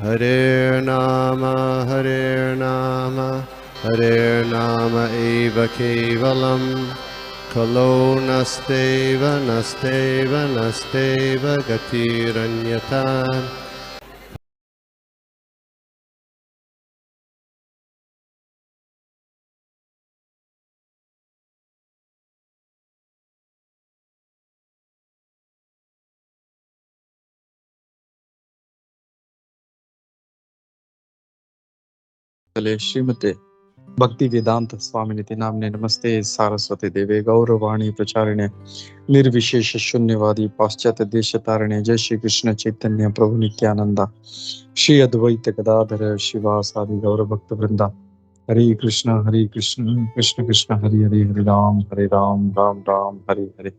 Hare Nama Hare Nama eva kevalam Kalo nasteva nasteva nasteva gatiranyata. श्रीमते भक्ति वेदांत स्वामिनिति नामने नमस्ते सारस्वती देवे गौरवाणी प्रचारिणे निर्विशेष शून्यवादी पाश्चात्य देश तारिणे जय श्री कृष्ण चैतन्य प्रभु नित्यानंदा श्री अद्वैत गदाधर शिवासादि गौर भक्त वृंदा हरे कृष्ण कृष्ण कृष्ण हरे हरे हरे राम राम राम हरे हरे।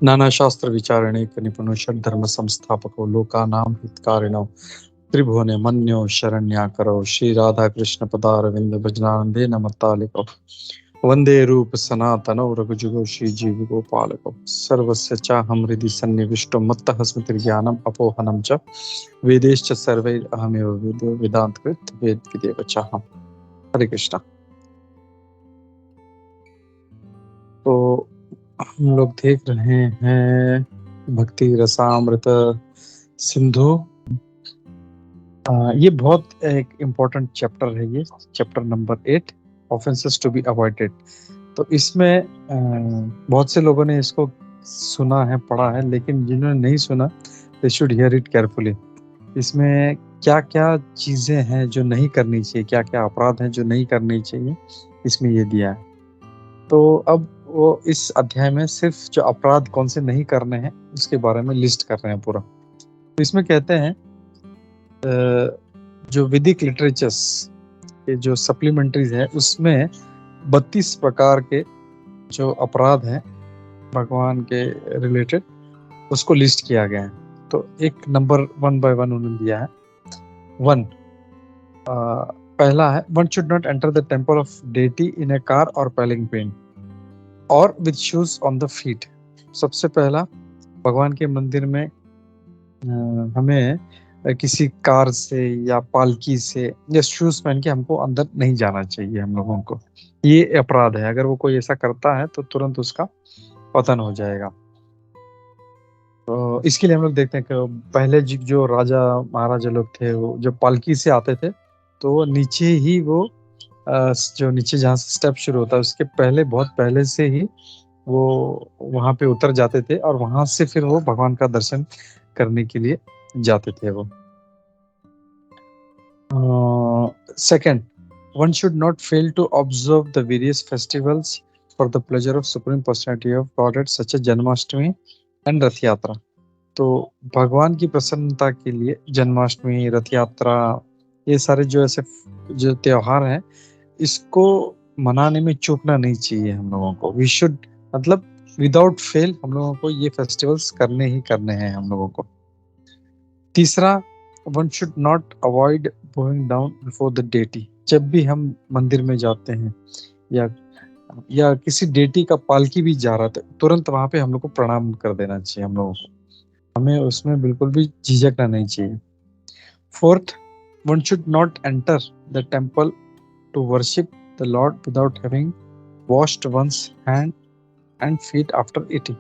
नाना शास्त्र विचारणे निपुणो षड धर्म संस्थापको लोकानां हितकारिणो त्रिभुवने मन्यो शरण्याकरो श्री राधा कृष्ण पदारविंद भजनानंदे नमतालिको वंदे रूप सनातनो रघुजुगो श्री जीव गोपालको सर्वस्य चाहं हृदि सन्निविष्टो मत्तः स्मृतिर्ज्ञानम् अपोहनं च वेदैश्च सर्वैरहमेव विदो वेदान्तकृत वेद विदेव चाहम्। हरे कृष्णा। तो हम लोग देख रहे हैं भक्ति रसामृत सिंधु। ये बहुत एक इम्पोर्टेंट चैप्टर है, ये chapter number 8 offences to be avoided. तो इसमें बहुत से लोगों ने इसको सुना है, पढ़ा है, लेकिन जिन्होंने नहीं सुना they should hear it carefully. इसमें क्या क्या चीजें हैं जो नहीं करनी चाहिए, क्या क्या अपराध हैं जो नहीं करनी चाहिए, इसमें ये दिया है। तो अब वो इस अध्याय में सिर्फ जो अपराध कौन से नहीं करने हैं उसके बारे में लिस्ट कर रहे हैं पूरा। तो इसमें कहते हैं जो वैदिक लिटरेचर्स के जो सप्लीमेंट्रीज है उसमें 32 प्रकार के जो अपराध हैं भगवान के रिलेटेड उसको लिस्ट किया गया है। तो एक नंबर 1 बाय 1 उन्होंने दिया है। 1 पहला है one should not enter the temple of deity in A car और पैलिंग पेन और with shoes on the feet. सबसे पहला भगवान के मंदिर में हमें किसी कार से या पालकी से या शूज पहन के हमको अंदर नहीं जाना चाहिए हम लोगों को। ये अपराध है, अगर वो कोई ऐसा करता है तो तुरंत उसका पतन हो जाएगा। तो इसके लिए हम लोग देखते हैं कि पहले जो राजा महाराजा लोग थे वो जब पालकी से आते थे तो नीचे ही वो जो नीचे जहाँ से स्टेप शुरू होता है उसके पहले बहुत पहले से ही वो वहां पे उतर जाते थे और वहां से फिर वो भगवान का दर्शन करने के लिए जाते थे वो। Second, one should not fail to observe the various festivals for the pleasure of Supreme Personality of Godhead such as Janmashtami and रथ यात्रा। तो भगवान की प्रसन्नता के लिए जन्माष्टमी, रथ यात्रा, ये सारे जो ऐसे जो त्योहार हैं इसको मनाने में चूकना नहीं चाहिए हम लोगों को। वी शुड मतलब विदाउट फेल हम लोगों को ये फेस्टिवल्स करने ही करने हैं हम लोगों को। तीसरा, one should not avoid Boeing down before the deity. जब भी हम मंदिर में जाते हैं या किसी डेटी का पालकी भी जा रहा था तुरंत वहां पे हम लोग को प्रणाम कर देना चाहिए हम लोगों को, हमें उसमें बिल्कुल भी झिझकना नहीं चाहिए। Fourth, one should not enter the temple to worship the lord without having washed one's hand and feet after eating.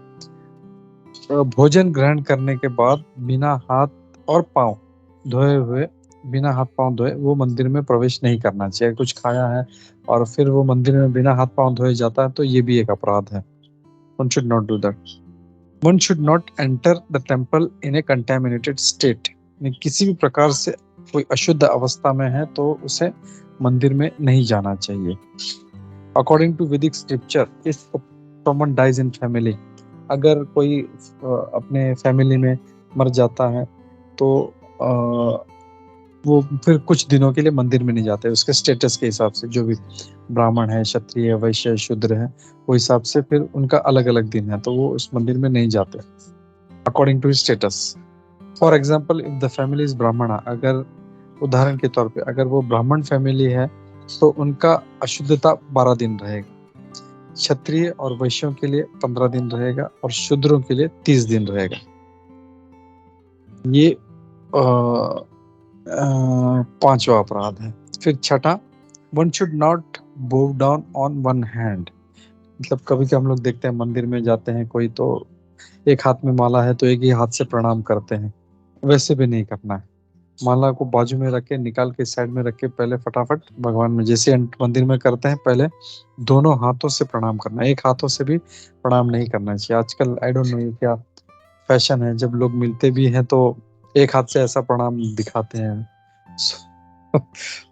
भोजन ग्रहण करने के बाद बिना हाथ और पांव धोए हुए, बिना हाथ पांव धोए वो मंदिर में प्रवेश नहीं करना चाहिए। कुछ खाया है और फिर वो मंदिर में बिना हाथ पांव धोए जाता है तो ये भी एक अपराध है। One should not do that. One should not enter the temple in A contaminated state. किसी भी प्रकार से कोई अशुद्ध अवस्था में है तो उसे मंदिर में नहीं जाना चाहिए। According to Vedic scripture, if someone dies in family, अगर कोई अपने फैमिली में मर जाता है तो वो फिर कुछ दिनों के लिए मंदिर में नहीं जाते। उसके स्टेटस के हिसाब से जो भी ब्राह्मण है, क्षत्रिय, वैश्य, शूद्र है वो हिसाब से फिर उनका अलग अलग दिन है तो वो उस मंदिर में नहीं जाते according to status. For example, if the family is Brahmin, अगर उदाहरण के तौर पे अगर वो ब्राह्मण फैमिली है तो उनका अशुद्धता 12 दिन रहेगा। क्षत्रिय और वैश्यों के लिए 15 दिन रहेगा और शूद्रों के लिए 30 दिन रहेगा। ये पांचवा अपराध है। फिर छठा, one should not bow down on one hand. मतलब कभी कभी हम लोग देखते हैं मंदिर में जाते हैं कोई, तो एक हाथ में माला है तो एक ही हाथ से प्रणाम करते हैं, वैसे भी नहीं करना है। माला को बाजू में रख के, निकाल के साइड में रख के पहले फटाफट भगवान में, जैसे मंदिर में करते हैं, पहले दोनों हाथों से प्रणाम करना, एक हाथों से भी प्रणाम नहीं करना चाहिए। आजकल आई डोंट नो ये क्या फैशन है, जब लोग मिलते भी हैं तो एक हाथ से ऐसा प्रणाम दिखाते हैं।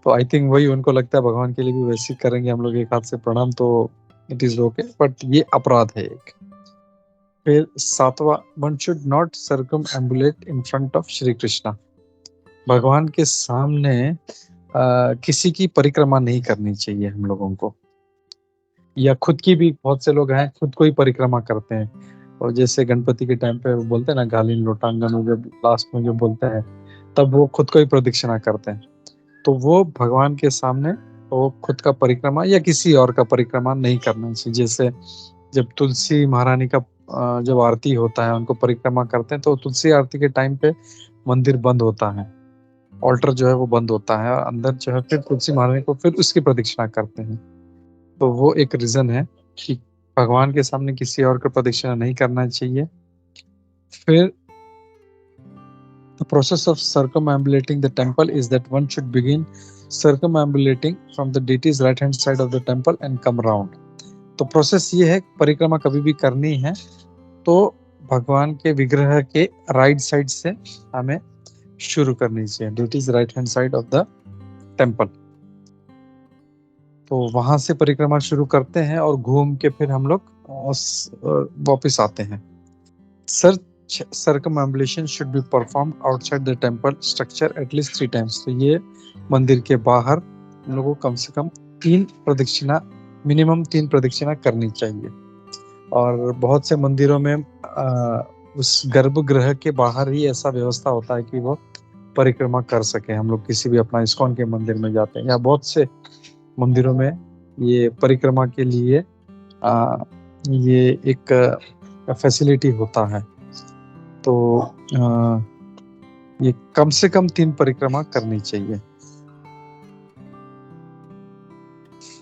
तो आई थिंक वही उनको लगता है भगवान के लिए भी वैसे ही करेंगे हम लोग एक हाथ से प्रणाम, तो इट इज ओके, बट ये अपराध है एक। फिर सातवां, one should not circumambulate in front of Shri Krishna. भगवान के सामने किसी की परिक्रमा नहीं करनी चाहिए हम लोगों को, या खुद की भी। बहुत से लोग हैं खुद को ही परिक्रमा करते हैं, और जैसे गणपति के टाइम पे वो बोलते हैं ना, गालिन लोटांगन, वो जब लास्ट में जो बोलते हैं, तब वो खुद को ही प्रदक्षिणा करते हैं। तो वो भगवान के सामने वो खुद का परिक्रमा या किसी और का परिक्रमा नहीं करना चाहिए। जैसे जब तुलसी महारानी का जब आरती होता है, उनको परिक्रमा करते हैं, तो तुलसी आरती के टाइम पे मंदिर बंद होता है, ऑल्टर जो है वो बंद होता है, और अंदर जो है फिर तुलसी महारानी को फिर उसकी प्रदक्षिणा करते हैं। तो वो एक रीजन है कि भगवान के सामने किसी और का प्रदक्षिणा नहीं करना चाहिए। फिर the process of circumambulating the temple is that one should begin circumambulating from the deity's right hand side of the temple and come round. तो प्रोसेस ये है, परिक्रमा कभी भी करनी है तो भगवान के विग्रह के राइट साइड से हमें शुरू करनी चाहिए, deity's right hand side of the temple। तो वहां से परिक्रमा शुरू करते हैं और घूम के फिर हम लोग वापस आते हैं। Such circumambulation should be performed outside the temple structure at least 3 times। तो ये मंदिर के बाहर हम लोगों को कम से कम 3 प्रदक्षिणा, मिनिमम 3 प्रदक्षिणा करनी चाहिए। और बहुत से मंदिरों में उस गर्भगृह के बाहर ही ऐसा व्यवस्था होता है कि वो परिक्रमा कर सके। हम लोग किसी भी अपना इस्कॉन के मंदिर में जाते हैं, या बहुत से मंदिरों में ये परिक्रमा के लिए ये एक फैसिलिटी होता है। तो ये कम से कम 3 परिक्रमा करनी चाहिए।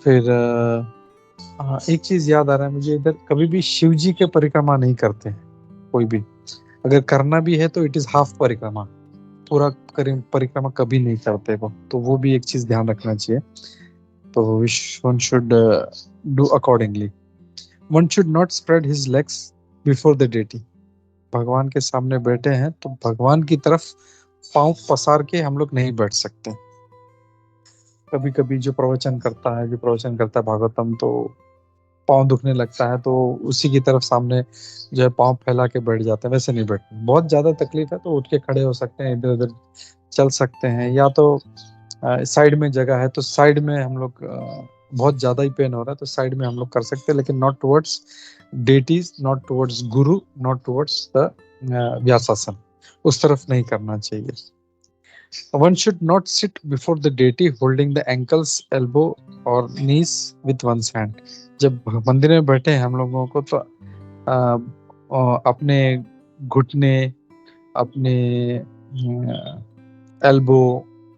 फिर एक चीज याद आ रहा है मुझे इधर, कभी भी शिव जी के परिक्रमा नहीं करते हैं कोई भी। अगर करना भी है तो इट इज हाफ परिक्रमा, पूरा परिक्रमा कभी नहीं करते वो। तो वो भी एक चीज ध्यान रखना चाहिए। तो one should do accordingly. One should not spread his legs before the deity. भगवान के सामने बैठे हैं तो भगवान की तरफ पांव पसार के हम लोग नहीं बैठ सकते। कभी कभी जो प्रवचन करता है भागवतम, तो पांव दुखने लगता है तो उसी की तरफ सामने जो है पांव फैला के बैठ जाते हैं, वैसे नहीं बैठते। बहुत ज्यादा तकलीफ है तो उठ के खड़े हो सकते हैं, इधर उधर चल सकते हैं, या तो साइड में जगह है तो साइड में हम लोग, बहुत ज्यादा ही पेन हो रहा है तो साइड में हम लोग कर सकते हैं, लेकिन not towards deities, not towards Guru, not towards the व्यासासन, उस तरफ नहीं करना चाहिए। One should not sit before the deity holding the ankles, elbow or knees with one's hand। जब मंदिर में बैठे हैं हम लोगों को तो अपने घुटने, अपने एल्बो,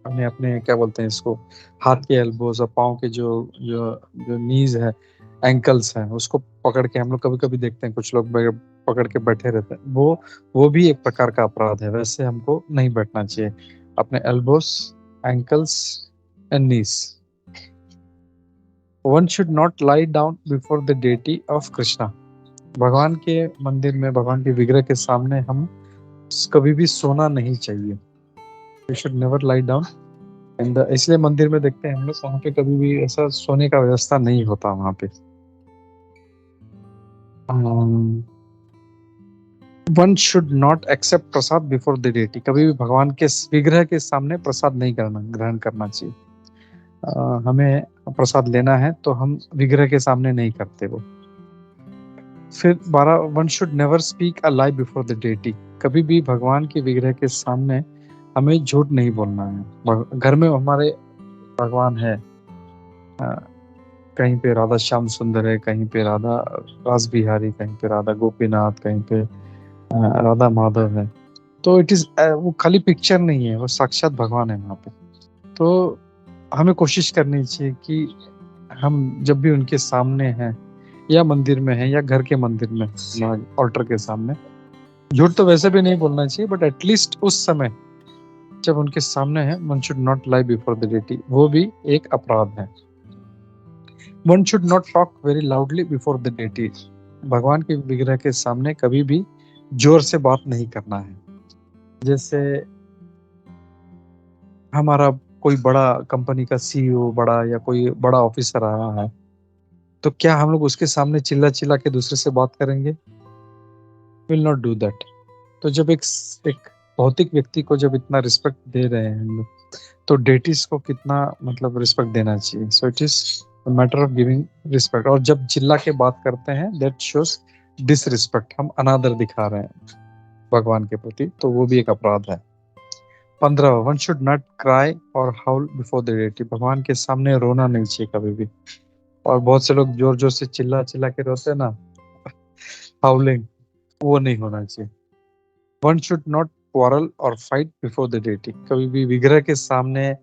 अपने अपने क्या बोलते हैं इसको, हाथ के एल्बोज और पाँव के जो जो जो नीज है, एंकल्स हैं, उसको पकड़ के हम लोग कभी कभी देखते हैं कुछ लोग पकड़ के बैठे रहते हैं। वो भी एक प्रकार का अपराध है, वैसे हमको नहीं बैठना चाहिए। अपने elbows, ankles and knees. One should not lie down before the deity of Krishna. भगवान के मंदिर में, भगवान के विग्रह के सामने हम कभी भी सोना नहीं चाहिए। We should never lie down. इसलिए मंदिर में देखते हैं हम लोग, वहां पे कभी भी ऐसा सोने का व्यवस्था नहीं होता वहां पे। One should not accept prasad before the deity. कभी भी भगवान के विग्रह के सामने प्रसाद नहीं ग्रहण करना चाहिए। हमें प्रसाद लेना है तो हम विग्रह के सामने नहीं करते वो। फिर 12, one should never speak a lie before the deity. कभी भी भगवान के विग्रह के सामने हमें झूठ नहीं बोलना है। घर में हमारे भगवान है, कहीं पे राधा श्याम सुंदर है, कहीं पे राधा रास बिहारी, कहीं पे राधा गोपीनाथ, कहीं पे राधा माधव है। तो इट इज वो खाली पिक्चर नहीं है, वो साक्षात भगवान है वहाँ पे। तो हमें कोशिश करनी चाहिए कि हम जब भी उनके सामने हैं या मंदिर में हैं या घर के मंदिर में ऑल्टर के सामने, झूठ तो वैसे भी नहीं बोलना चाहिए, बट एटलीस्ट उस समय जब उनके सामने है, one should not lie before the deity, वो भी एक अपराध है। One should not talk very loudly before the deity, भगवान के विग्रह के सामने कभी भी जोर से बात नहीं करना है। जैसे हमारा कोई बड़ा कंपनी का सीईओ बड़ा या कोई बड़ा ऑफिसर आया है, तो क्या हम लोग उसके सामने चिल्ला चिल्ला के दूसरे से बात करेंगे? Will not do that. तो जब एक भौतिक व्यक्ति को जब इतना रिस्पेक्ट दे रहे हैं हम लोग, तो डेटीज को कितना मतलब रिस्पेक्ट देना चाहिए। So it is matter of giving respect. और जब चिल्ला के बात करते हैं, दैट शोज डिसरिस्पेक्ट, हम अनादर दिखा रहे हैं भगवान के प्रति, तो वो भी एक अपराध है। 15, वन शुड नॉट क्राई और हाउल बिफोर द डेटी, भगवान के सामने रोना नहीं चाहिए कभी भी। और बहुत से लोग जोर जोर से चिल्ला चिल्ला के रोते हैं ना, हाउलिंग, वो नहीं होना चाहिए। वन शुड नॉट क्वारल और फाइट बिफोर द डेटी, कभी भी विग्रह के सामने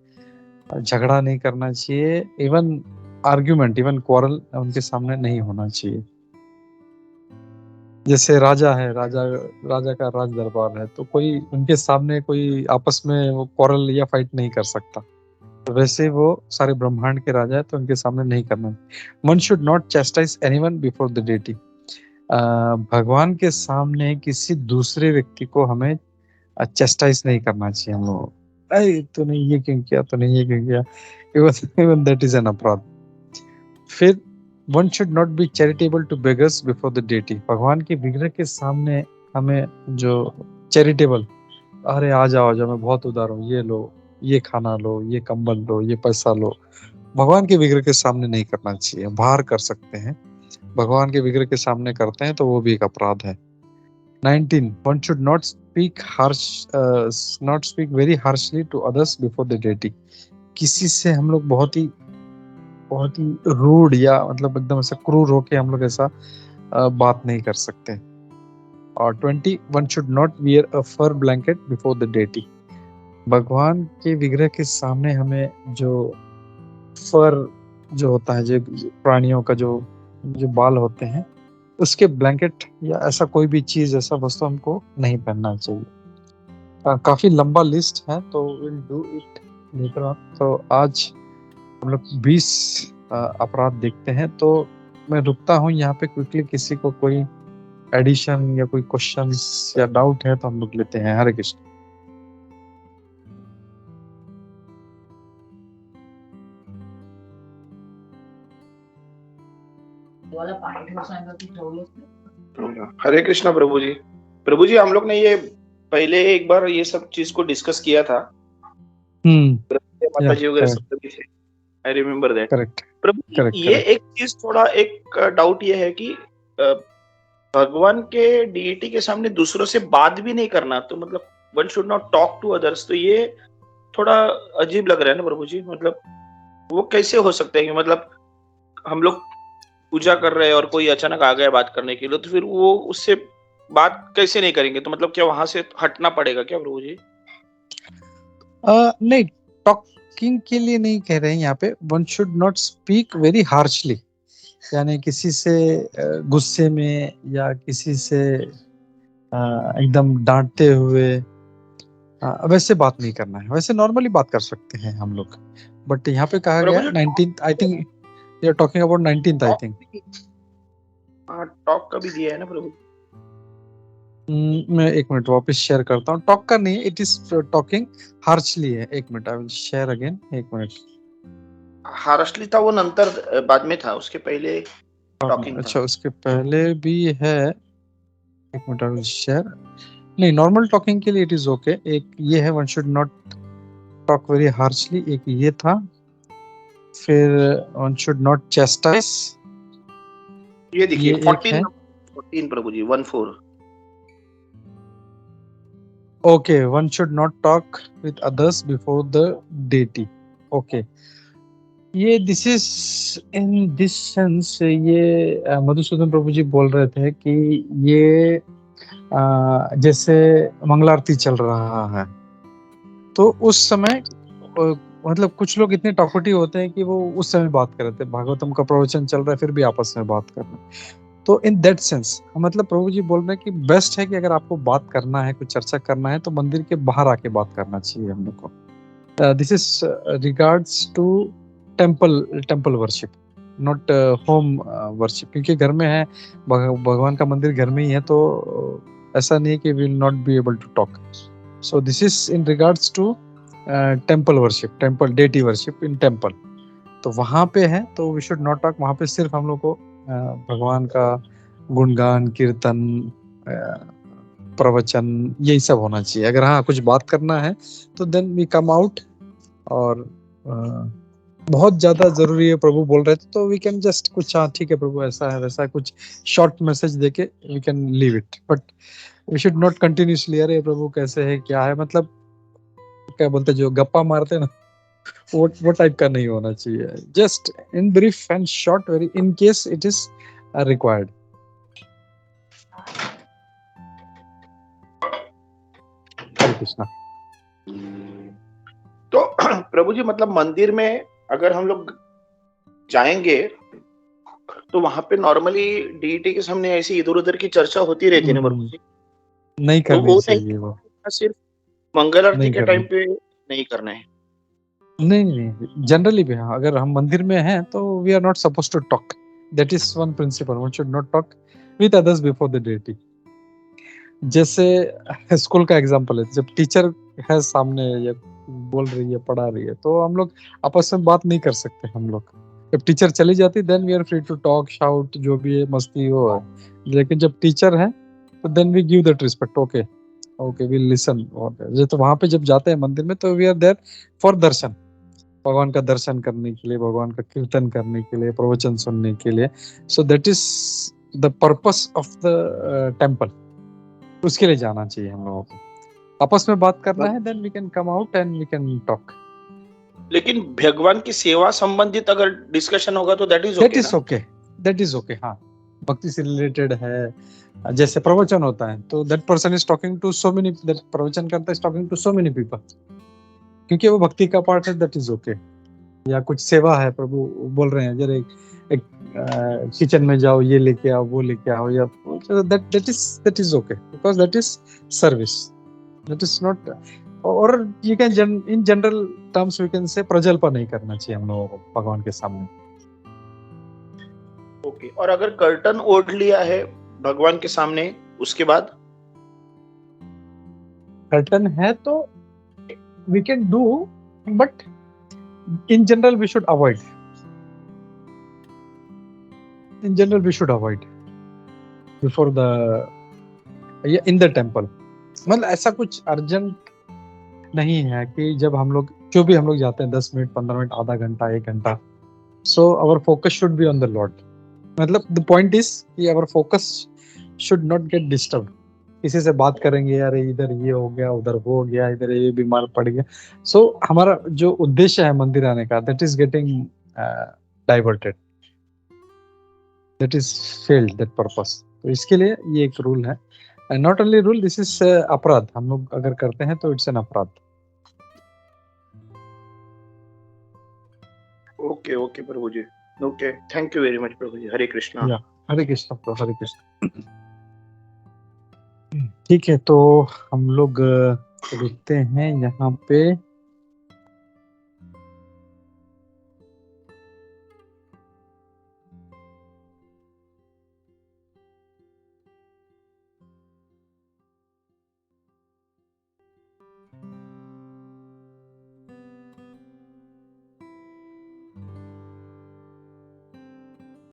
झगड़ा नहीं करना चाहिए। इवन आर्ग्यूमेंट, इवन क्वारल उनके सामने नहीं होना चाहिए। जैसे राजा है, राजा का राज दरबार है, तो कोई उनके सामने कोई आपस में वो क्वारल या फाइट नहीं कर सकता। तो वैसे वो सारे ब्रह्मांड के राजा है, तो उनके सामने नहीं करना। One should not chastise anyone before the deity, भगवान के सामने किसी दूसरे व्यक्ति को हमें चेस्टाइज नहीं करना चाहिए। हम लोग, अरे तूने ये क्यों किया, तूने ये क्यों किया, इवन दैट इज एन अपराध। फिर one should not be charitable to beggars before the deity, भगवान के विग्रह के सामने हमें जो चैरिटेबल, अरे आ जाओ मैं बहुत उदार हूँ, ये लो, ये खाना लो, ये कंबल लो, ये पैसा लो, भगवान के विग्रह के सामने नहीं करना चाहिए। बाहर कर सकते हैं, भगवान के विग्रह के सामने करते हैं तो वो भी एक अपराध है। 19, one should not speak very harshly to others before the deity, किसी से हम लोग बहुत ही रूड या मतलब एकदम ऐसा क्रूर होके हम लोग ऐसा बात नहीं कर सकते। और 20, one should not wear a fur blanket before the deity, भगवान के विग्रह के सामने हमें जो फर जो होता है, जो प्राणियों का जो बाल होते हैं, उसके ब्लैंकेट या ऐसा कोई भी चीज, ऐसा वस्तु हमको नहीं पहनना चाहिए। काफी लंबा लिस्ट है, तो will do it later on. तो आज हम लोग 20 अपराध देखते हैं। तो मैं रुकता हूँ यहाँ पे क्विकली, किसी को कोई एडिशन या कोई क्वेश्चंस या डाउट है तो हम लोग लेते हैं। हरे कृष्ण। हरे कृष्णा प्रभु जी। प्रभु जी, हम लोग ने ये पहले एक बार ये सब चीज को डिस्कस किया था। माता जी वगैरह सब थे, आई रिमेम्बर दैट। करेक्ट प्रभु जी, करेक्ट ये एक चीज, थोड़ा एक डाउट ये है कि भगवान के डीईटी के सामने दूसरों से बात भी नहीं करना, तो मतलब one should not talk to others, तो ये थोड़ा अजीब लग रहा है ना प्रभु जी। मतलब वो कैसे हो सकता है कि मतलब हम लोग पूजा कर रहे हैं और कोई अचानक आ गया बात करने के लिए, तो फिर वो उससे बात कैसे नहीं करेंगे? तो मतलब क्या वहां से हटना पड़ेगा क्या प्रभु जी? नहीं, टॉकिंग के लिए नहीं कह रहे हैं यहाँ पे। One should not speak very harshly, यानी किसी से गुस्से में या किसी से एकदम डांटते हुए वैसे बात नहीं करना है। वैसे नॉर्मली बात कर सकते हैं हम लोग, बट यहाँ पे कहा गया 19th, I think you are talking about 19th, I think. Talk का भी दिया है ना प्रभु? मैं एक मिनट वापस शेयर करता हूँ। टॉक का नहीं, इट इज टॉकिंग हार्शली है। एक minute, I will share again, एक मिनट। हार्शली था वो नंतर, बाद में था, उसके पहले टॉकिंग। अच्छा, उसके पहले भी है। एक मिनट, आई विल शेयर। नहीं, नॉर्मल टॉकिंग के लिए इट इज ओके। एक ये है, one should not talk very harshly, एक ये था। फिर वन शुड नॉट चेस्टाइज, ये देखिए 14 Prabhu ji, 14। Okay, one should not talk with others before the deity. Okay, ये this is in this sense, ये मधुसूदन प्रभु जी बोल रहे थे कि ये जैसे मंगलारती चल रहा है तो उस समय मतलब कुछ लोग इतने टॉकेटिव होते हैं कि वो उस समय बात कर रहे थे, भागवतम का प्रवचन चल रहा है फिर भी आपस में बात कर रहे हैं। तो इन दैट सेंस मतलब प्रभु जी बोल रहे हैं कि बेस्ट है कि अगर आपको बात करना है, कुछ चर्चा करना है तो मंदिर के बाहर आके बात करना चाहिए हम लोग को। This is regards to temple worship, not home worship, क्योंकि घर में है भगवान का मंदिर घर में ही है, तो ऐसा नहीं है कि will not be able to talk. So this is in regards to temple worship, temple deity worship in temple. तो वहां पे है तो वी शुड नॉट टॉक, वहां पे सिर्फ हम लोग को भगवान का गुणगान, कीर्तन, प्रवचन यही सब होना चाहिए। अगर हाँ कुछ बात करना है तो देन वी कम आउट, और बहुत ज्यादा जरूरी है प्रभु बोल रहे थे तो वी कैन जस्ट कुछ हाँ ठीक है प्रभु ऐसा है वैसा है, कुछ शॉर्ट मैसेज देके we can leave it, but we should not continuously अरे प्रभु कैसे है क्या है, मतलब क्या बोलते जो गप्पा मारते ना वो टाइप का नहीं होना चाहिए। Just in brief and short, very in case it is required. Hare Krishna. तो प्रभु जी मतलब मंदिर में अगर हम लोग जाएंगे तो वहां पे नॉर्मली डीटी के सामने ऐसी इधर उधर की चर्चा होती रहती है ना प्रभु जी, नहीं तो करनी वो चाहिए, वो नहीं, सिर्फ मंगल आरती नहीं के करनी, टाइम पे नहीं करना है। नहीं जनरली भी हाँ, अगर हम मंदिर में हैं तो we are not suppose to talk, that is one principle, one should not talk with others before the deity. जैसे स्कूल का एग्जांपल है, जब टीचर है सामने या बोल रही है पढ़ा रही है तो हम लोग आपस में बात नहीं कर सकते हम लोग। जब टीचर चली जाती then we are free to talk shout जो भी है मस्ती हो है, लेकिन जब टीचर है तो then we give that respect, okay okay we listen. और तो वहां पे जब जाते हैं मंदिर में तो वी आर देयर फॉर दर्शन, भगवान का दर्शन करने के लिए, भगवान का कीर्तन करने के लिए, प्रवचन सुनने के लिए। So that is the purpose of the temple, उसके लिए जाना चाहिए हम लोगों को। आपस में बात करना है then we can come out and we can talk. लेकिन भगवान की सेवा संबंधित अगर डिस्कशन होगा तो that is that okay is ना। Okay, that is okay. हाँ भक्ति से रिलेटेड है, जैसे प्रवचन होता है तो that person is talking to so many, that प्रवचन करता है talking to so many people, क्योंकि वो भक्ति का पार्ट है, दैट इज ओके। या कुछ सेवा है प्रभु बोल रहे हैं जरा एक किचन में जाओ ये लेके आओ वो लेके आओ, या that is okay because that is service, that is not. और you can in general terms we can say prajalpa नहीं करना चाहिए हम लोगों को भगवान के सामने। ओके, और अगर कर्टन ओढ़ लिया है भगवान के सामने उसके बाद कर्टन है तो we can do, but in general we should avoid, in general we should avoid before the in the temple। मतलब ऐसा कुछ अर्जेंट नहीं है कि जब हम लोग जो भी हम लोग जाते हैं 10 मिनट 15 मिनट आधा घंटा 1 घंटा, so our focus should be on the lord. मतलब द पॉइंट इज कि our focus should not get disturb. किसी से बात करेंगे यार इधर ये हो गया उधर वो हो गया इधर ये बीमार पड़ गया, सो हमारा जो उद्देश्य है मंदिर आने का that is getting diverted, that is failed that purpose. तो इसके लिए ये एक रूल है, not only rule, this is aparadh, हम लोग अगर करते हैं तो it's an aparadh. Okay okay Prabhu ji, okay thank you very much Prabhu ji. Hare Krishna. Hare Krishna Prabhu, Hare Krishna. ठीक है तो हम लोग रुकते हैं यहाँ पे।